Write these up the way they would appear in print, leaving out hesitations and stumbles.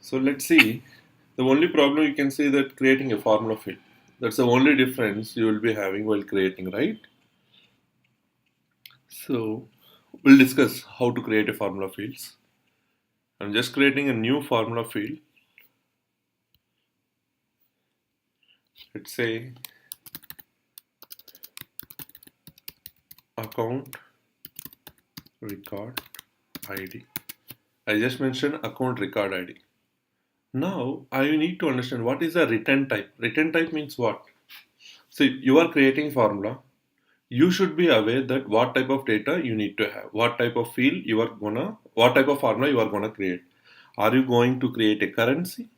So let's see. The only problem you can see that creating a formula field. That's the only difference you will be having while creating, right? So we'll discuss how to create a formula fields. I'm just creating a new formula field. Let's say account record ID. I just mentioned account record ID. Now I need to understand what is a return type. Return type means what? See, you are creating formula. You should be aware that what type of data you need to have, what type of field you are gonna, what type of formula you are gonna create. Are you going to create a currency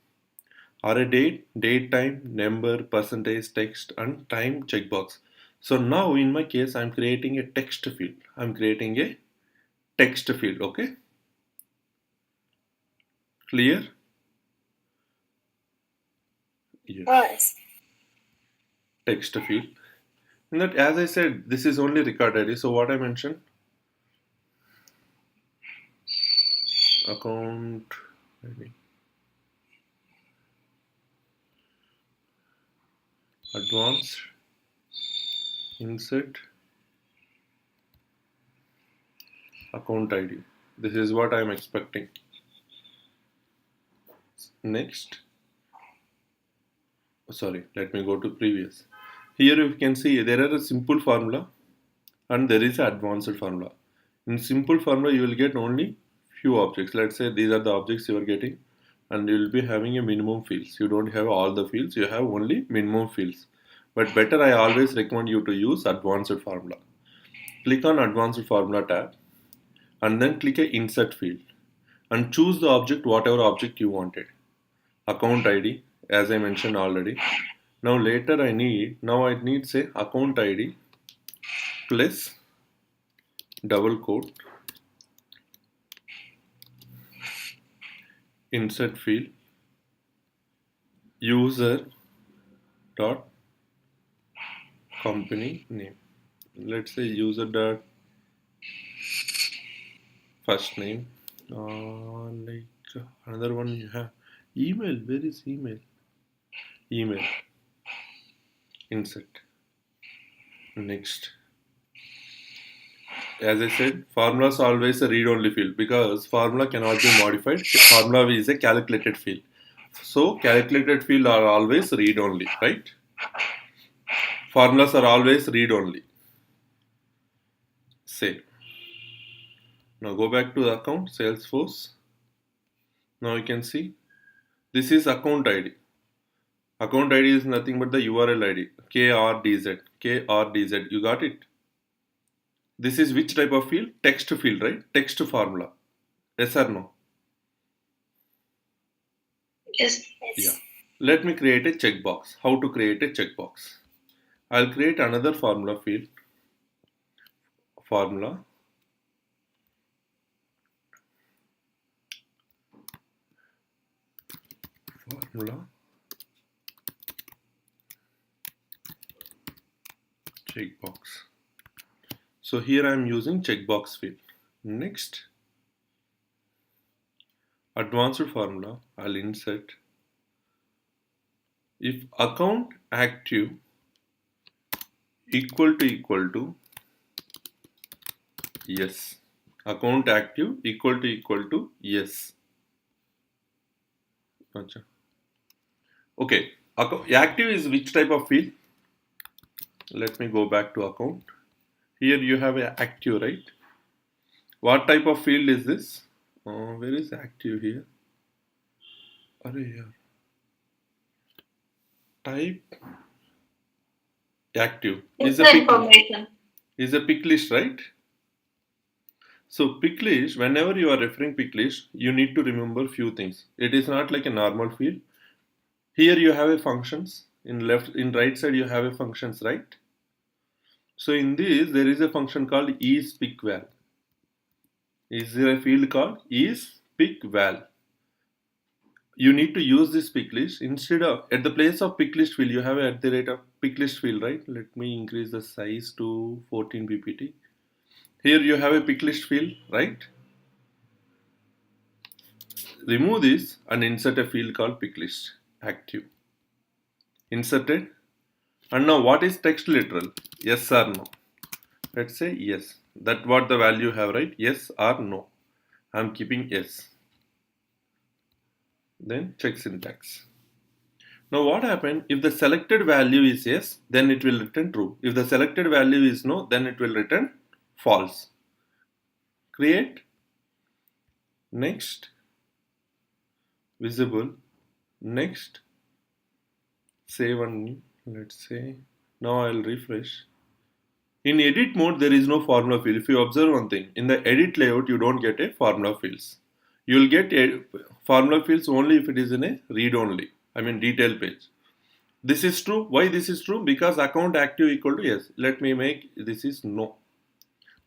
or a date, time, number, percentage, text, and time checkbox? So now in my case, I'm creating a text field. I'm creating a text field. Okay, clear? Yes. Yes. Text field. In that, as I said, this is only record ID. So what I mentioned, account ID, advanced, insert, account ID. This is what I am expecting. Next, sorry, let me go to previous. Here you can see there are a simple formula and there is an advanced formula. In simple formula, you will get only few objects. Let's say these are the objects you are getting, and you will be having a minimum fields. You don't have all the fields, you have only minimum fields. But better, I always recommend you to use advanced formula. Click on advanced formula tab and then click a insert field and choose the object, whatever object you wanted. Account ID, as I mentioned already. Now later now I need say account ID plus double quote insert field user dot company name. Let's say user dot first name. Like another one you have email. Where is email? Email insert. Next, as I said, formula is always a read-only field because formula cannot be modified. Formula is a calculated field. So calculated field are always read-only, right? Formulas are always read-only. Save. Now go back to the account, Salesforce. Now you can see this is account ID. Account ID is nothing but the URL ID, KRDZ, KRDZ. You got it? This is which type of field? Text field, right? Text formula. Yes or no? Yes. Yeah. Let me create a checkbox. How to create a checkbox? I'll create another formula field. Formula. Formula. Checkbox. So here I am using checkbox field. Next, advanced formula. I'll insert if account active equal to yes. Account active equal to yes. Achha. Okay. Active is which type of field? Let me go back to account. Here you have a active, right? What type of field is this? Where is active here? Type active is a pick Information. is a pick list, right? So pick list, whenever you are referring pick list, you need to remember few things. It is not like a normal field. Here you have a functions. In right side you have a functions, right? So in this there is a function called isPickVal. Is there a field called isPickVal? You need to use this pick list instead of at the place of pick list field you have at the rate of pick list field, right? Let me increase the size to 14 ppt. Here you have a pick list field, right? remove this and insert a field called pick list. Active. Inserted. And now what is text literal? Yes or no? Let's say yes. That what the value have, right? Yes or no. I'm keeping yes. Then check syntax. Now what happened? If the selected value is yes, then it will return true. If the selected value is no, then it will return false. Create. Next. Visible. Next. Save and let's say. Now I'll refresh. In edit mode, there is no formula field. If you observe one thing, in the edit layout, you don't get a formula fields. You will get a formula fields only if it is in a read only. I mean detail page. This is true. Why this is true? Because account active equal to yes. Let me make this is no.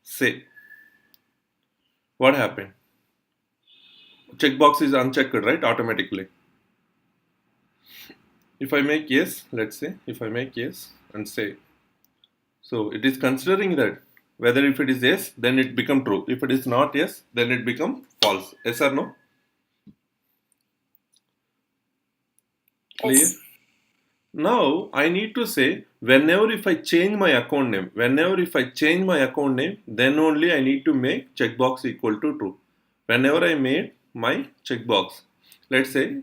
Say. What happened? Checkbox is unchecked, right? Automatically. If I make yes, let's say, if I make yes and say. So it is considering that whether if it is yes, then it become true. If it is not yes, then it become false. Yes or no? Clear? Yes. Now I need to say whenever if I change my account name, then only I need to make checkbox equal to true. Whenever I made my checkbox, let's say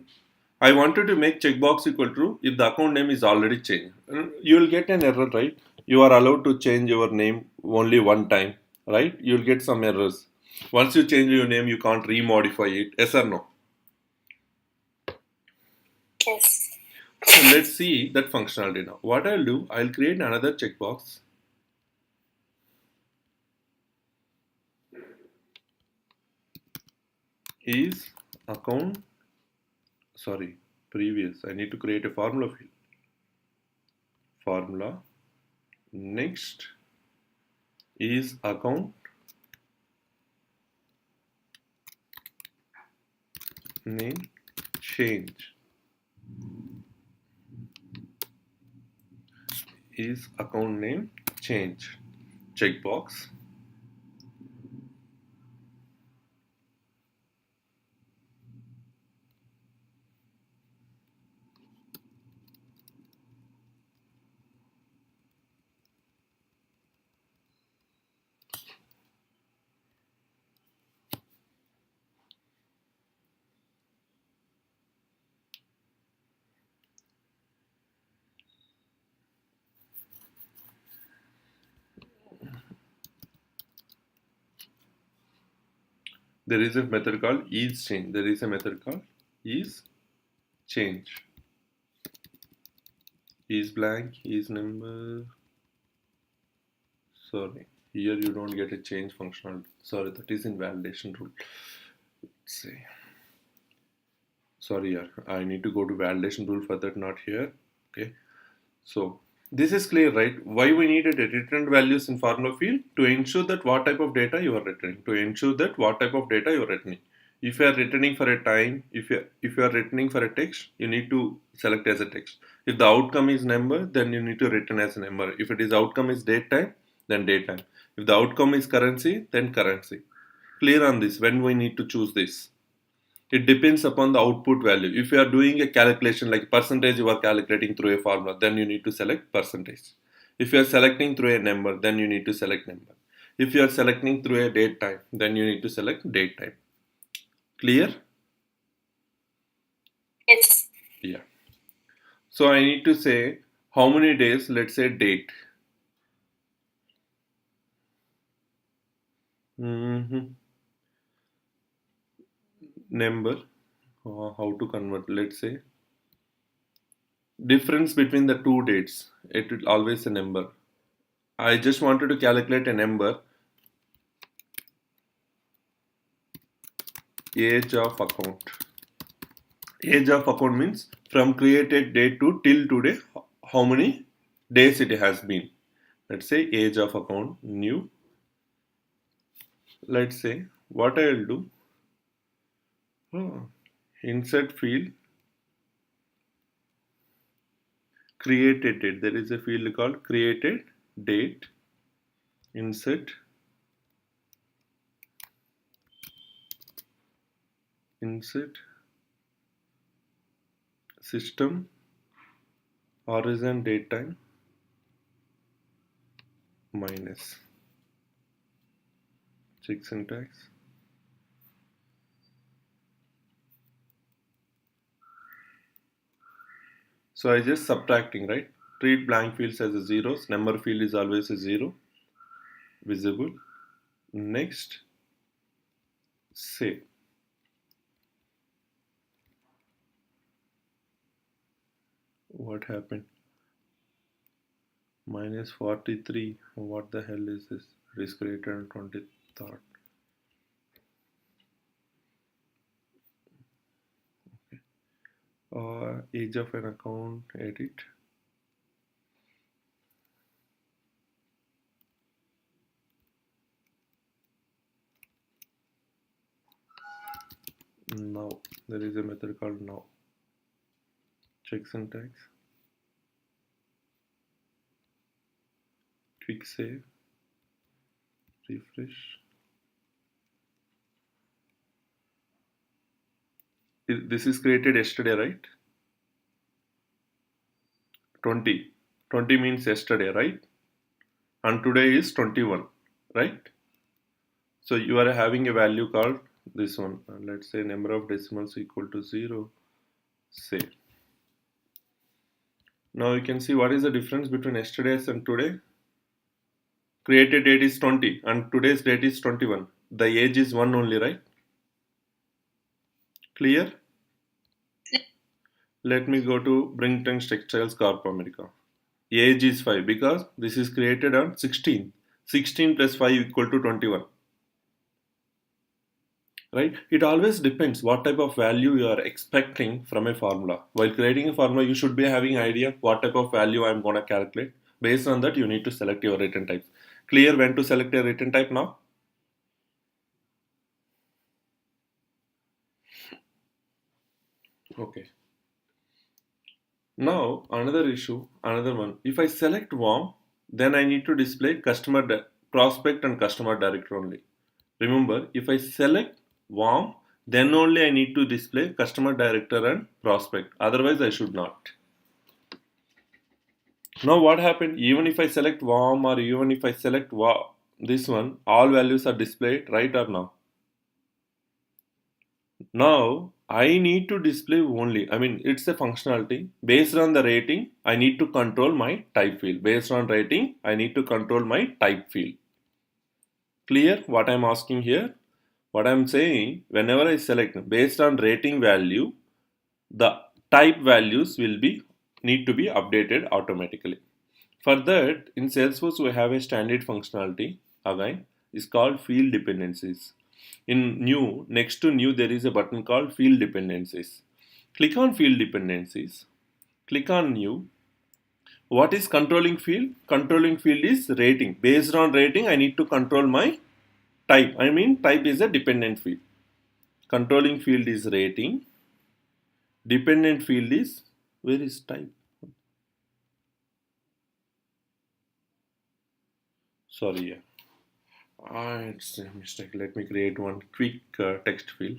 I wanted to make checkbox equal to true if the account name is already changed. You will get an error, right? You are allowed to change your name only one time, right? You will get some errors. Once you change your name, you can't remodify it. Yes or no? Yes. So let's see that functionality now. What I'll do, I'll create another checkbox. Is account, previous. I need to create a formula field. Formula. Next is account name change. Is account name change. Checkbox. There is a method called is change. There is a method called is change. Is blank, is number. Sorry, here you don't get a change functional. Sorry, that is in validation rule. Let's see. Sorry, I need to go to validation rule for that, not here. Okay, so this is clear, right? Why we needed a returned values in formula field? To ensure that what type of data you are returning. To ensure that what type of data you are returning. If you are returning for a time, if you are returning for a text, you need to select as a text. If the outcome is number, then you need to return as a number. If it is outcome is date time, then date time. If the outcome is currency, then currency. Clear on this when we need to choose this. It depends upon the output value. If you are doing a calculation like percentage you are calculating through a formula, then you need to select percentage. If you are selecting through a number, then you need to select number. If you are selecting through a date time, then you need to select date time. Clear? Yes. Yeah. So I need to say how many days, let's say date. Number, how to convert, let's say difference between the two dates, it will always a number. I just wanted to calculate a number. Age of account. Age of account means from created date to till today, how many days it has been. Let's say age of account, new. Let's say what I will do. Insert field. Created date. There is a field called created date. Insert. Insert system horizon date time minus check syntax. So I just subtracting, right? Treat blank fields as a zeros. Number field is always a zero. Visible. Next, say. What happened? Minus 43. What the hell is this? It is created on 23rd. Age of an account, edit. Now, there is a method called now. Check syntax. Quick save. Refresh. This is created yesterday, right? 20. 20 means yesterday, right? And today is 21, right? So you are having a value called this one. Let's say number of decimals equal to 0. Save. Now you can see what is the difference between yesterday's and today. Created date is 20 and today's date is 21. The age is 1 only, right? Clear? Let me go to Brington Textiles Corp America. Age is 5 because this is created on 16. 16 plus 5 equal to 21. Right? It always depends what type of value you are expecting from a formula. While creating a formula, you should be having idea what type of value I'm going to calculate. Based on that, you need to select your return types. Clear when to select a return type now? Okay. Now another issue, another one. If I select warm, then I need to display prospect and customer direct only. Remember, if I select warm, then only I need to display customer director and prospect. Otherwise, I should not. Now what happened? Even if I select warm or even if I select this one, all values are displayed, right or no? Now I need to display only, it's a functionality. Based on the rating, I need to control my type field. Based on rating, I need to control my type field. Clear what I'm asking here? What I'm saying, whenever I select based on rating value, the type values will be need to be updated automatically. For that, in Salesforce, we have a standard functionality again, is called field dependencies. In new, next to new, there is a button called field dependencies. Click on field dependencies. Click on new. What is controlling field? Controlling field is rating. Based on rating, I need to control my type. Type is a dependent field. Controlling field is rating. Dependent field is, where is type? Sorry, yeah. It's a mistake. Let me create one quick text field.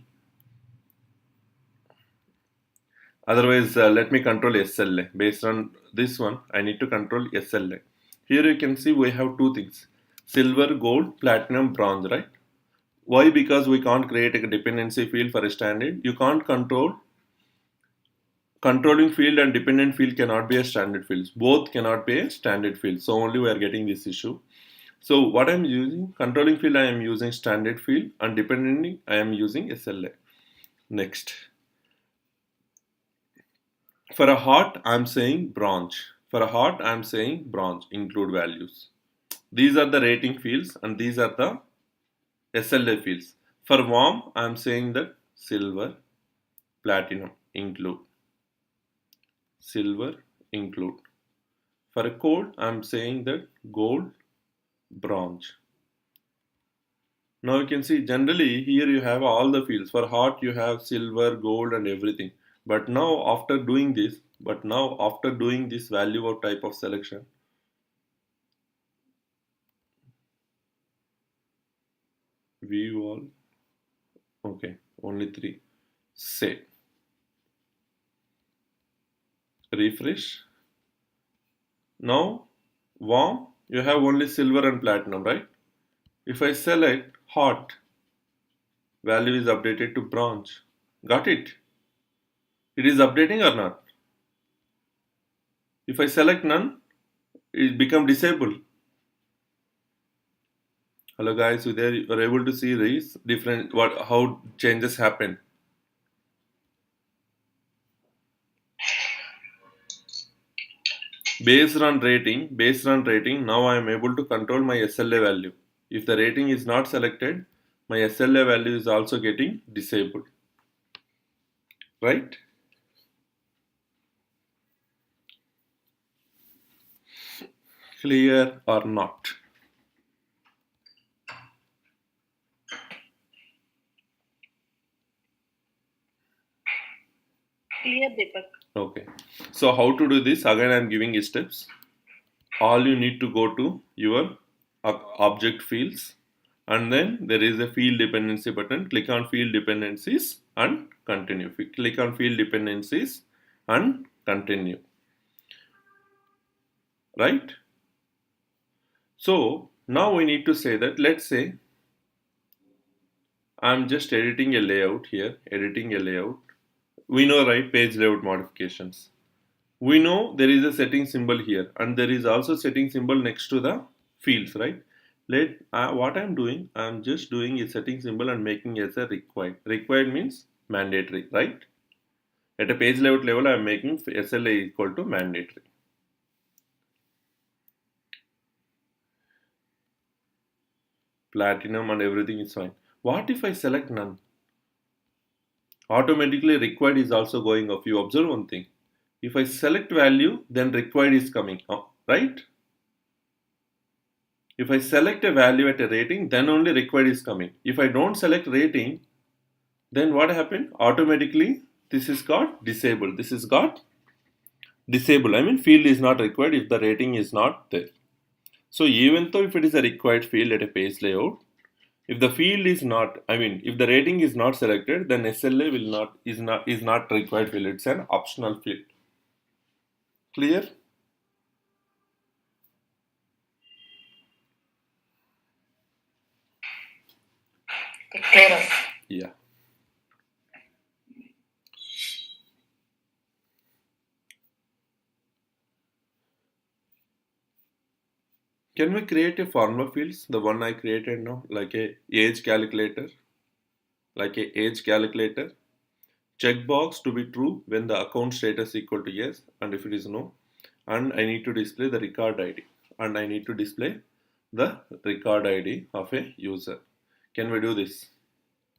Otherwise, let me control SLA. Based on this one, I need to control SLA. Here you can see we have two things. Silver, gold, platinum, bronze, right? Why? Because we can't create a dependency field for a standard. You can't controlling field and dependent field cannot be a standard fields. Both cannot be a standard field. So only we are getting this issue. So what I'm using, controlling field I am using standard field and dependent I am using SLA. Next. For a hot, I'm saying bronze. For a hot, I'm saying bronze, include values. These are the rating fields and these are the SLA fields. For warm, I'm saying that silver, platinum, include. Silver, include. For a cold, I'm saying that gold, bronze. Now you can see generally here you have all the fields. For hot, you have silver, gold, and everything. But now after doing this value of type of selection, view all, okay, only 3. Say. refresh. Now warm, you have only silver and platinum, right? If I select hot, value is updated to bronze. Got it? It is updating or not? If I select none, it become disabled. Hello guys, so there you are able to see these different how changes happen. Based on rating, now I am able to control my SLA value. If the rating is not selected, my SLA value is also getting disabled. Right? Clear or not? Clear, Deepak. Okay. So how to do this? Again, I am giving steps. All you need to go to your object fields, and then there is a field dependency button. Click on field dependencies and continue. Click on field dependencies and continue. Right? So now we need to say that, let's say I'm just editing a layout here, editing a layout. We know, right, page layout modifications. We know there is a setting symbol here, and there is also setting symbol next to the fields, right? What I'm doing, I'm just doing a setting symbol and making as a required. Required means mandatory, right? At a page layout level, I'm making SLA equal to mandatory. Platinum and everything is fine. What if I select none? Automatically required is also going off. You observe one thing. If I select value, then required is coming up, right? If I select a value at a rating, then only required is coming. If I don't select rating, then what happened? Automatically this is got disabled. This is got disabled. I mean, field is not required if the rating is not there. So even though if it is a required field at a page layout, if the field is not, I mean, if the rating is not selected, then SLA is not required field. It's an optional field. Clear? Clear. Yeah. Can we create a formula fields? The one I created now, like a age calculator, checkbox to be true when the account status equal to yes, and if it is no, and I need to display the record ID, and I need to display the record ID of a user. Can we do this?